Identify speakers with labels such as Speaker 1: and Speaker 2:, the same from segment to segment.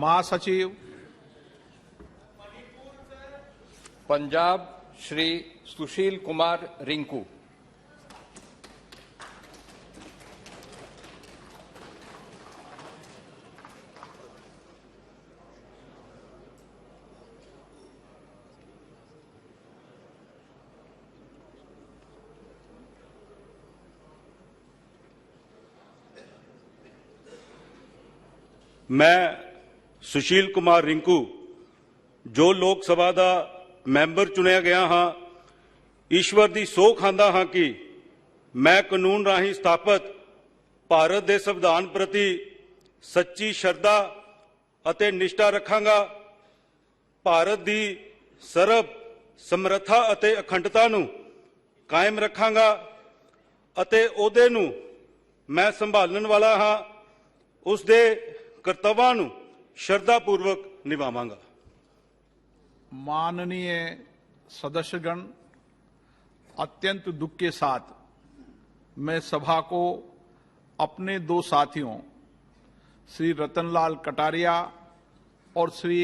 Speaker 1: महासचिव।
Speaker 2: पंजाब श्री सुशील कुमार रिंकू।
Speaker 3: मैं सुशील कुमार रिंकू जो लोक सभा का मैंबर चुनिया गया हाँ, ईश्वर की सौं खांदा हाँ कि मैं कानून राही स्थापित भारत के संविधान प्रति सच्ची श्रद्धा अते निष्ठा रखांगा। भारत की सर्व समर्था अते अखंडता नूं कायम रखांगा अते ओहदे नूं मैं संभालण वाला हाँ, उस दे कर्तव्यां नूं श्रद्धापूर्वक निभावांगा।
Speaker 1: माननीय सदस्यगण, अत्यंत दुख के साथ मैं सभा को अपने दो साथियों श्री रतनलाल कटारिया और श्री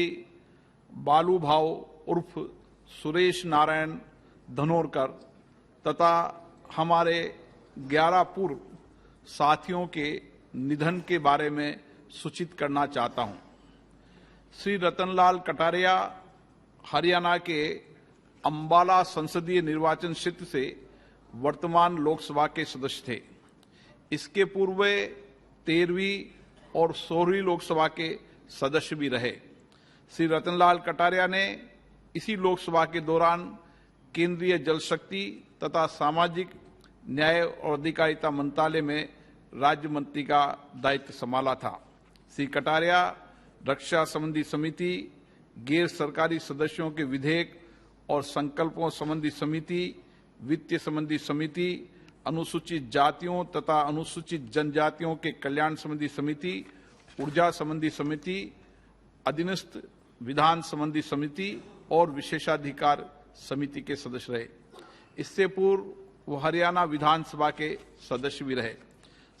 Speaker 1: बालू भाव उर्फ सुरेश नारायण धनोरकर तथा हमारे 11 पूर्व साथियों के निधन के बारे में सूचित करना चाहता हूं। श्री रतनलाल कटारिया हरियाणा के अंबाला संसदीय निर्वाचन क्षेत्र से वर्तमान लोकसभा के सदस्य थे। इसके पूर्व 13वीं और 16वीं लोकसभा के सदस्य भी रहे। श्री रतनलाल कटारिया ने इसी लोकसभा के दौरान केंद्रीय जल शक्ति तथा सामाजिक न्याय और अधिकारिता मंत्रालय में राज्य मंत्री का दायित्व संभाला था। श्री कटारिया रक्षा संबंधी समिति, गैर सरकारी सदस्यों के विधेयक और संकल्पों संबंधी समिति, वित्तीय संबंधी समिति, अनुसूचित जातियों तथा अनुसूचित जनजातियों के कल्याण संबंधी समिति, ऊर्जा संबंधी समिति, अधीनस्थ विधान संबंधी समिति और विशेषाधिकार समिति के सदस्य रहे। इससे पूर्व वो हरियाणा विधानसभा के सदस्य भी रहे।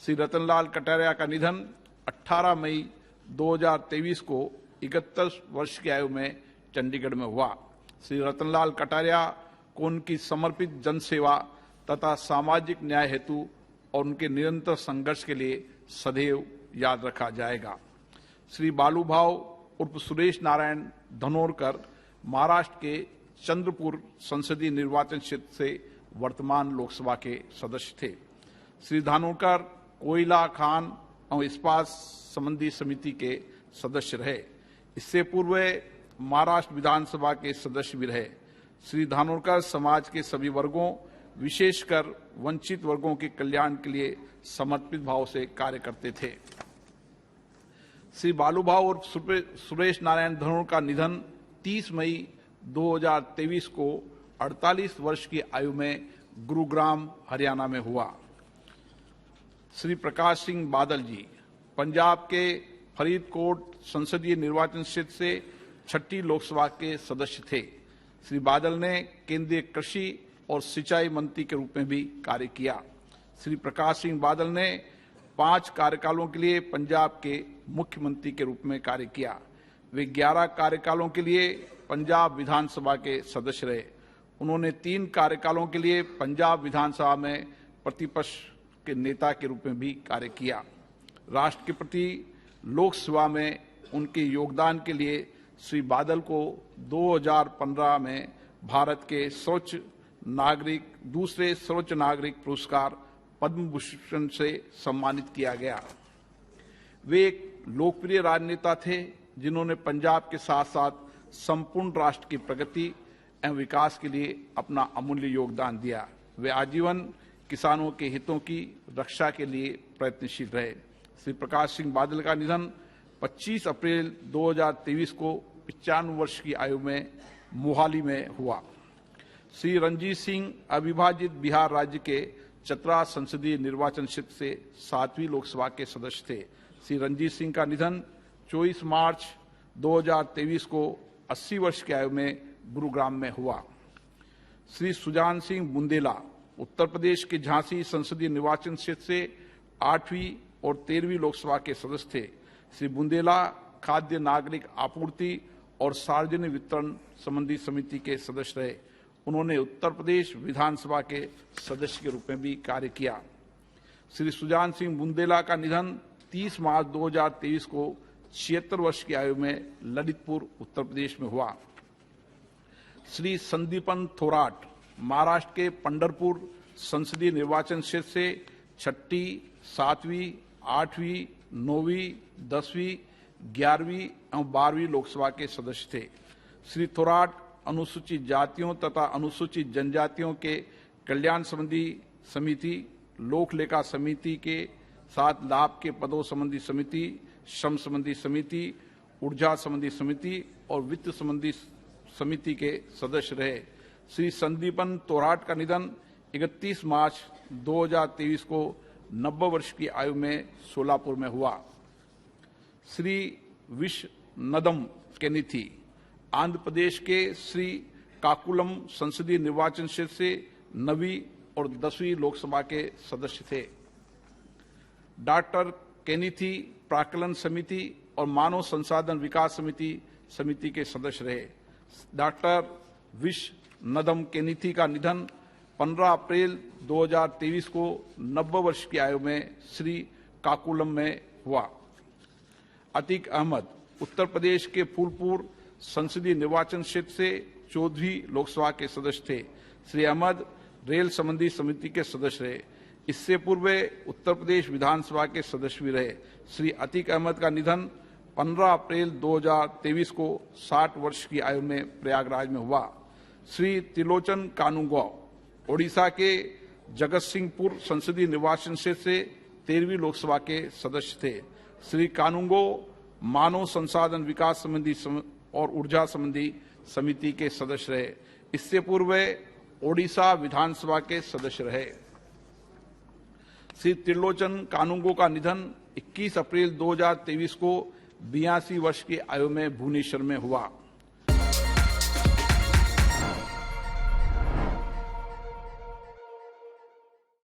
Speaker 1: श्री रतनलाल कटारिया का निधन 18 मई 2023 को 71 वर्ष की आयु में चंडीगढ़ में हुआ। श्री रतनलाल कटारिया को उनकी समर्पित जनसेवा तथा सामाजिक न्याय हेतु और उनके निरंतर संघर्ष के लिए सदैव याद रखा जाएगा। श्री बालू भाव उर्फ सुरेश नारायण धनोरकर महाराष्ट्र के चंद्रपुर संसदीय निर्वाचन क्षेत्र से वर्तमान लोकसभा के सदस्य थे। श्री धानोरकर कोयला खान और इस्पात संबंधी समिति के सदस्य रहे। इससे पूर्व महाराष्ट्र विधानसभा के सदस्य भी रहे। श्री धानोरकर समाज के सभी वर्गों, विशेषकर वंचित वर्गों के कल्याण के लिए समर्पित भाव से कार्य करते थे। श्री बालू भाव और सुरेश नारायण धनोरकर का निधन 30 मई 2023 को 48 वर्ष की आयु में गुरुग्राम हरियाणा में हुआ। श्री प्रकाश सिंह बादल जी पंजाब के फरीदकोट संसदीय निर्वाचन क्षेत्र से 6ठी लोकसभा के सदस्य थे। श्री बादल ने केंद्रीय कृषि और सिंचाई मंत्री के रूप में भी कार्य किया। श्री प्रकाश सिंह बादल ने 5 कार्यकालों के लिए पंजाब के मुख्यमंत्री के रूप में कार्य किया। वे 11 कार्यकालों के लिए पंजाब विधानसभा के सदस्य रहे। उन्होंने 3 कार्यकालों के लिए पंजाब विधानसभा में प्रतिपक्ष के नेता के रूप में भी कार्य किया। राष्ट्र के प्रति लोक सेवा में उनके योगदान के लिए श्री बादल को 2015 में भारत के दूसरे सर्वोच्च नागरिक पुरस्कार पद्म भूषण से सम्मानित किया गया। वे एक लोकप्रिय राजनेता थे जिन्होंने पंजाब के साथ साथ संपूर्ण राष्ट्र की प्रगति एवं विकास के लिए अपना अमूल्य योगदान दिया। वे आजीवन किसानों के हितों की रक्षा के लिए प्रयत्नशील रहे। श्री प्रकाश सिंह बादल का निधन 25 अप्रैल 2023 को 95 वर्ष की आयु में मोहाली में हुआ। श्री रणजीत सिंह अविभाजित बिहार राज्य के चतरा संसदीय निर्वाचन क्षेत्र से 7वीं लोकसभा के सदस्य थे। श्री रणजीत सिंह का निधन 24 मार्च 2023 को 80 वर्ष की आयु में गुरुग्राम में हुआ। श्री सुजान सिंह बुंदेला उत्तर प्रदेश के झांसी संसदीय निर्वाचन क्षेत्र से 8वीं और 13वीं लोकसभा के सदस्य थे। श्री बुंदेला खाद्य नागरिक आपूर्ति और सार्वजनिक वितरण संबंधी समिति के सदस्य रहे। उन्होंने उत्तर प्रदेश विधानसभा के सदस्य के रूप में भी कार्य किया। श्री सुजान सिंह बुंदेला का निधन 30 मार्च 2023 को 76 वर्ष की आयु में ललितपुर, उत्तर प्रदेश में हुआ। श्री संदीपन थोराट महाराष्ट्र के पंढरपुर संसदीय निर्वाचन क्षेत्र से 6ठी, 7वीं, 8वीं, 9वीं, 10वीं, 11वीं एवं 12वीं लोकसभा के सदस्य थे। श्री थोराट अनुसूचित जातियों तथा अनुसूचित जनजातियों के कल्याण संबंधी समिति, लोक लेखा समिति के साथ लाभ के पदों संबंधी समिति, श्रम संबंधी समिति, ऊर्जा संबंधी समिति और वित्त संबंधी समिति के सदस्य रहे। श्री संदीपन थोराट का निधन 31 मार्च 2023 को 90 वर्ष की आयु में सोलापुर में हुआ। श्री विश्वनदम केनिथी आंध्र प्रदेश के श्री काकुलम संसदीय निर्वाचन क्षेत्र से 9वीं और 10वीं लोकसभा के सदस्य थे। डॉक्टर केनिथी प्राक्कलन समिति और मानव संसाधन विकास समिति के सदस्य रहे। डॉक्टर विश्वनदम केनिथी का निधन 15 अप्रैल 2023 को 90 वर्ष की आयु में श्री काकुलम में हुआ। अतीक अहमद उत्तर प्रदेश के फूलपुर संसदीय निर्वाचन क्षेत्र से 14वीं लोकसभा के सदस्य थे। श्री अहमद रेल संबंधी समिति के सदस्य रहे। इससे पूर्व उत्तर प्रदेश विधानसभा के सदस्य भी रहे। श्री अतीक अहमद का निधन 15 अप्रैल 2023 को 60 वर्ष की आयु में प्रयागराज में हुआ। श्री त्रिलोचन कानूंगो ओडिशा के जगत सिंहपुर संसदीय निर्वाचन क्षेत्र से 13वीं लोकसभा के सदस्य थे। श्री कानूंगो मानव संसाधन विकास संबंधी और ऊर्जा संबंधी समिति के सदस्य रहे। इससे पूर्व ओडिशा विधानसभा के सदस्य रहे। श्री त्रिलोचन कानूंगो का निधन 21 अप्रैल 2023 को 82 वर्ष की आयु में भुवनेश्वर में हुआ।